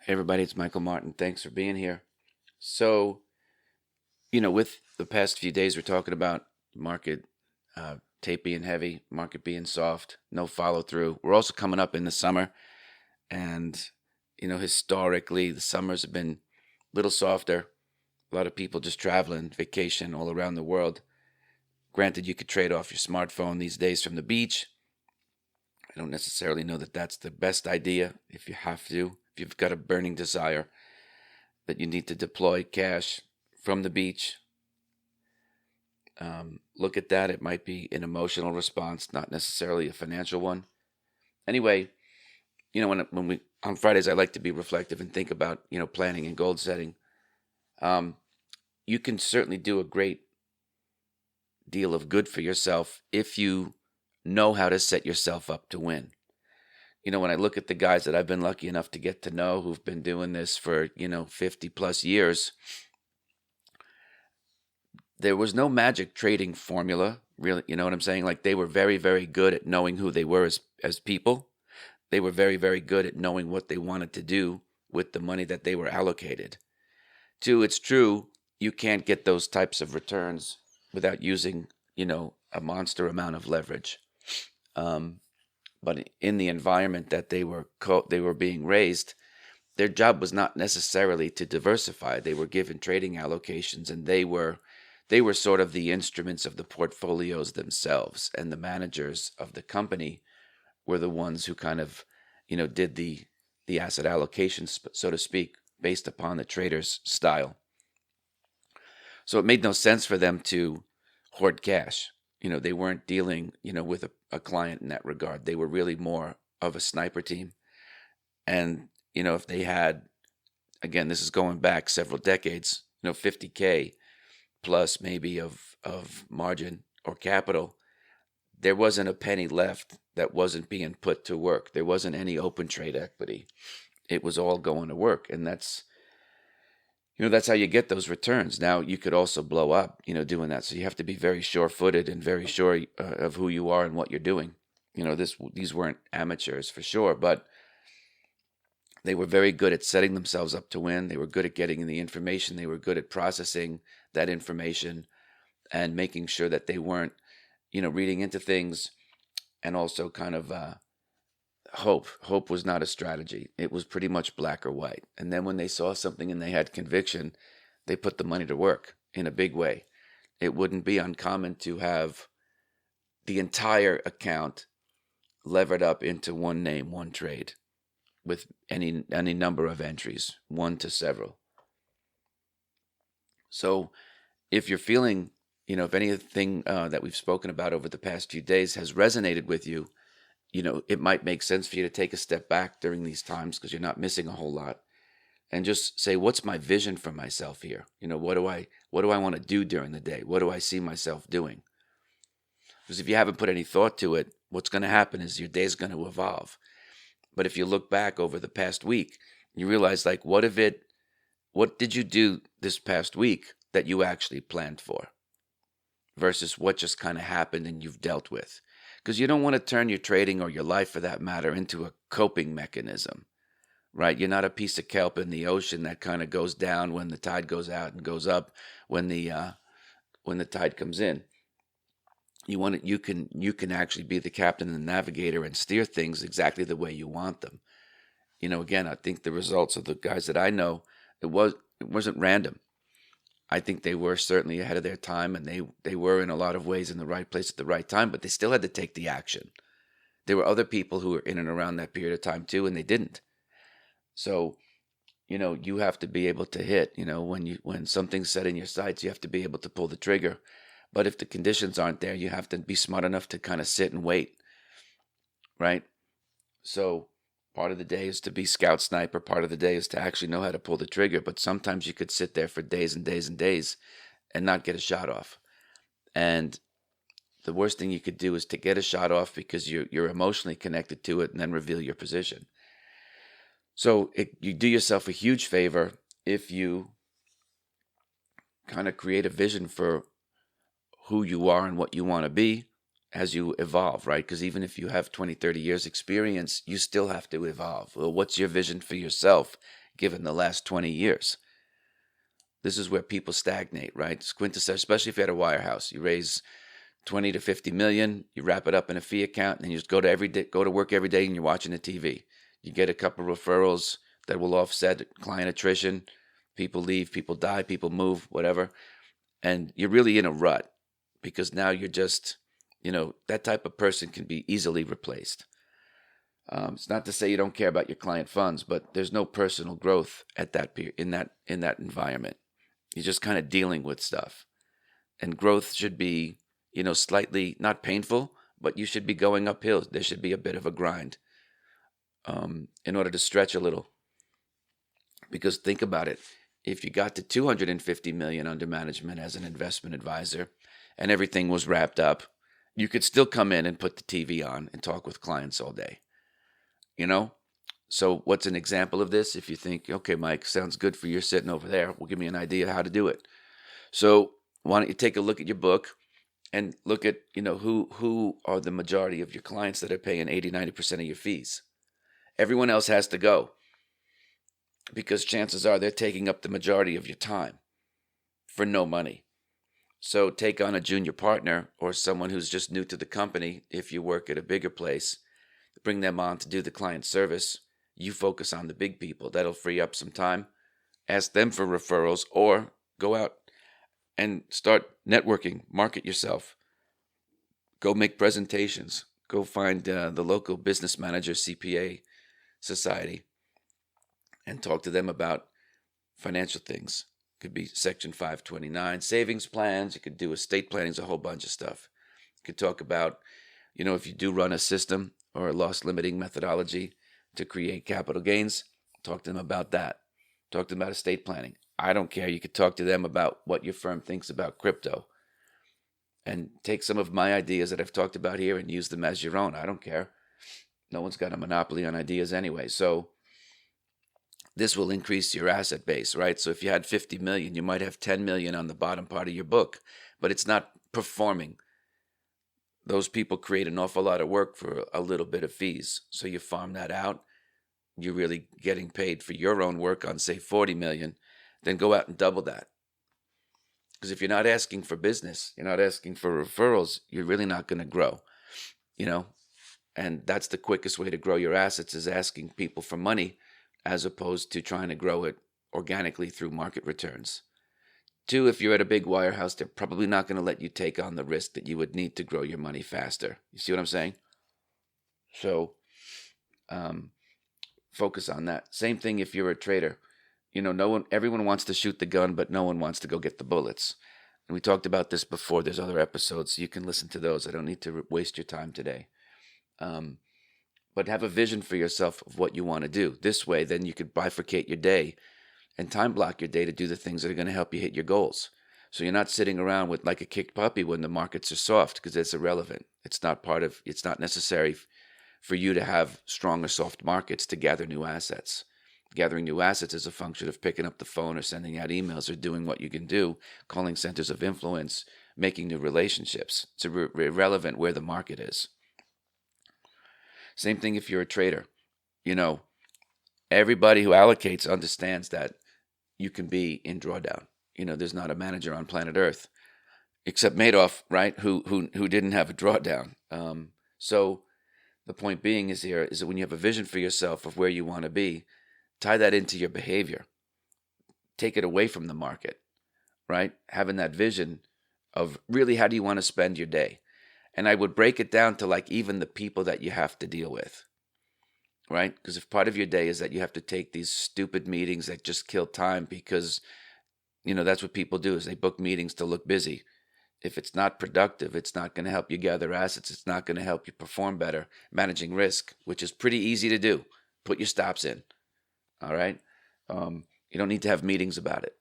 Hey everybody, it's Michael Martin. Thanks for being here. So, with the past few days, we're talking about market tape being heavy, market being soft, no follow through. We're also coming up in the summer, and historically, the summers have been a little softer. A lot of people just traveling, vacation all around the world. Granted, you could trade off your smartphone these days from the beach. I don't necessarily know that that's the best idea if you have to, if you've got a burning desire that you need to deploy cash from the beach. Look at that. It might be an emotional response, not necessarily a financial one. Anyway, when we on Fridays, I like to be reflective and think about planning and goal setting. You can certainly do a great deal of good for yourself if you know how to set yourself up to win. When I look at the guys that I've been lucky enough to get to know who've been doing this for 50 plus years, there was no magic trading formula, really. You know what I'm saying? Like, they were very, very good at knowing who they were as people. They were very, very good at knowing what they wanted to do with the money that they were allocated. Two, it's true, you can't get those types of returns without using, a monster amount of leverage. But in the environment that they were being raised, their job was not necessarily to diversify. They were given trading allocations, and they were sort of the instruments of the portfolios themselves, and the managers of the company were the ones who kind of, did the asset allocations, so to speak, based upon the trader's style. So it made no sense for them to hoard cash. They weren't dealing, with a client in that regard. They were really more of a sniper team. And, if they had, again, this is going back several decades, 50K plus maybe of margin or capital, there wasn't a penny left that wasn't being put to work. There wasn't any open trade equity. It was all going to work. And that's how you get those returns. Now, you could also blow up, doing that. So you have to be very sure-footed and very sure of who you are and what you're doing. These weren't amateurs for sure, but they were very good at setting themselves up to win. They were good at getting the information. They were good at processing that information and making sure that they weren't, reading into things, and also kind of hope. Hope was not a strategy. It was pretty much black or white. And then when they saw something and they had conviction, they put the money to work in a big way. It wouldn't be uncommon to have the entire account levered up into one name, one trade, with any number of entries, one to several. So if you're feeling, if anything that we've spoken about over the past few days has resonated with you, it might make sense for you to take a step back during these times, because you're not missing a whole lot, and just say, what's my vision for myself here? What do I want to do during the day? What do I see myself doing? Because if you haven't put any thought to it, what's going to happen is your day's going to evolve. But if you look back over the past week, you realize, like, what did you do this past week that you actually planned for, versus what just kind of happened and you've dealt with? Because you don't want to turn your trading, or your life for that matter, into a coping mechanism, right? You're not a piece of kelp in the ocean that kind of goes down when the tide goes out and goes up when the tide comes in. You can actually be the captain and the navigator and steer things exactly the way you want them. Again, I think the results of the guys that I know, it wasn't random. I think they were certainly ahead of their time, and they were in a lot of ways in the right place at the right time, but they still had to take the action. There were other people who were in and around that period of time too, and they didn't. So, you have to be able to hit, when something's set in your sights, you have to be able to pull the trigger. But if the conditions aren't there, you have to be smart enough to kind of sit and wait, right? So part of the day is to be scout sniper. Part of the day is to actually know how to pull the trigger. But sometimes you could sit there for days and days and days and not get a shot off. And the worst thing you could do is to get a shot off because you're emotionally connected to it, and then reveal your position. So you do yourself a huge favor if you kind of create a vision for who you are and what you want to be as you evolve, right? Because even if you have 20, 30 years experience, you still have to evolve. Well, what's your vision for yourself given the last 20 years. This is where people stagnate, right? Especially if you had a wirehouse. You raise 20 to 50 million, you wrap it up in a fee account, and then you just go to work every day and you're watching the TV. You get a couple of referrals that will offset client attrition. People leave, people die, people move, whatever. And you're really in a rut because now you're just, that type of person can be easily replaced. It's not to say you don't care about your client funds, but there's no personal growth at that in that environment. You're just kind of dealing with stuff. And growth should be, slightly not painful, but you should be going uphill. There should be a bit of a grind in order to stretch a little. Because think about it. If you got to 250 million under management as an investment advisor and everything was wrapped up, you could still come in and put the TV on and talk with clients all day. So what's an example of this? If you think, okay, Mike, sounds good for you sitting over there. Well, give me an idea how to do it. So why don't you take a look at your book and look at, who are the majority of your clients that are paying 80, 90% of your fees. Everyone else has to go because chances are they're taking up the majority of your time for no money. So take on a junior partner or someone who's just new to the company. If you work at a bigger place, bring them on to do the client service. You focus on the big people. That'll free up some time. Ask them for referrals or go out and start networking. Market yourself. Go make presentations. Go find the local business manager, CPA society, and talk to them about financial things. Could be Section 529, savings plans. You could do estate planning, a whole bunch of stuff. You could talk about, if you do run a system or a loss limiting methodology to create capital gains, talk to them about that. Talk to them about estate planning. I don't care. You could talk to them about what your firm thinks about crypto and take some of my ideas that I've talked about here and use them as your own. I don't care. No one's got a monopoly on ideas anyway. So this will increase your asset base, right? So if you had 50 million, you might have 10 million on the bottom part of your book, but it's not performing. Those people create an awful lot of work for a little bit of fees. So you farm that out. You're really getting paid for your own work on, say, 40 million. Then go out and double that. Because if you're not asking for business, you're not asking for referrals, you're really not going to grow, And that's the quickest way to grow your assets is asking people for money as opposed to trying to grow it organically through market returns. 2, if you're at a big wirehouse, they're probably not going to let you take on the risk that you would need to grow your money faster. You see what I'm saying? So focus on that. Same thing if you're a trader. Everyone wants to shoot the gun, but no one wants to go get the bullets. And we talked about this before. There's other episodes. You can listen to those. I don't need to waste your time today. But have a vision for yourself of what you want to do. This way, then you could bifurcate your day and time block your day to do the things that are going to help you hit your goals. So you're not sitting around with like a kicked puppy when the markets are soft because it's irrelevant. It's not necessary for you to have strong or soft markets to gather new assets. Gathering new assets is a function of picking up the phone or sending out emails or doing what you can do, calling centers of influence, making new relationships. It's irrelevant where the market is. Same thing if you're a trader. Everybody who allocates understands that you can be in drawdown. There's not a manager on planet Earth, except Madoff, right? Who didn't have a drawdown. So the point being is that when you have a vision for yourself of where you want to be, tie that into your behavior. Take it away from the market, right? Having that vision of really how do you want to spend your day? And I would break it down to like even the people that you have to deal with, right? Because if part of your day is that you have to take these stupid meetings that just kill time because, that's what people do is they book meetings to look busy. If it's not productive, it's not going to help you gather assets. It's not going to help you perform better. Managing risk, which is pretty easy to do. Put your stops in. All right? You don't need to have meetings about it.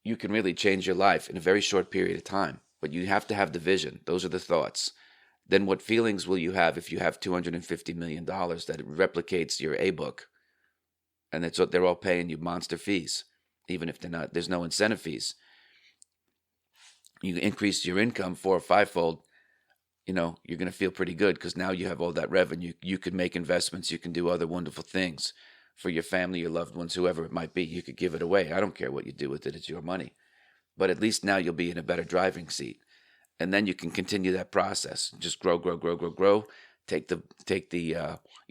You can really change your life in a very short period of time, but you have to have the vision. Those are the thoughts. Then what feelings will you have if you have $250 million that replicates your A-book? And that's what they're all paying you monster fees, even if they're not. There's no incentive fees. You increase your income 4 or 5-fold, you're going to feel pretty good because now you have all that revenue. You can make investments. You can do other wonderful things. for your family, your loved ones, whoever it might be. You could give it away. I don't care what you do with it. It's your money. But at least now you'll be in a better driving seat. And then you can continue that process. Just grow, grow, grow, grow, grow. Take the you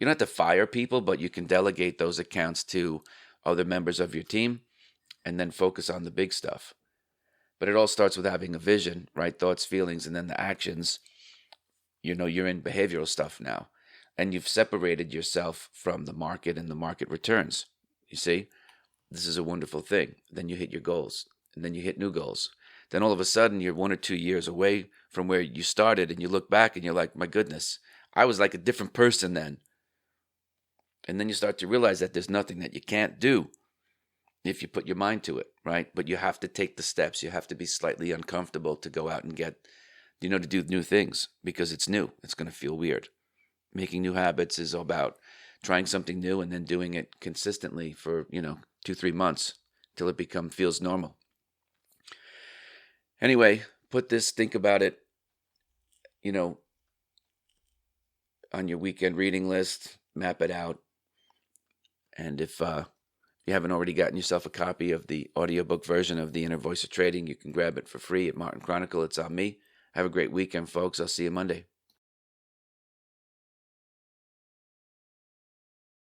don't have to fire people, but you can delegate those accounts to other members of your team and then focus on the big stuff. But it all starts with having a vision, right? Thoughts, feelings, and then the actions. You're in behavioral stuff now. And you've separated yourself from the market and the market returns. You see? This is a wonderful thing. Then you hit your goals. And then you hit new goals. Then all of a sudden, you're 1 or 2 years away from where you started, and you look back and you're like, my goodness, I was like a different person then. And then you start to realize that there's nothing that you can't do if you put your mind to it, right? But you have to take the steps. You have to be slightly uncomfortable to go out and get, to do new things, because it's new. It's going to feel weird. Making new habits is about trying something new and then doing it consistently for, 2-3 months till it feels normal. Anyway, think about it, on your weekend reading list, map it out. And if you haven't already gotten yourself a copy of the audiobook version of The Inner Voice of Trading, you can grab it for free at Martin Chronicle. It's on me. Have a great weekend, folks. I'll see you Monday.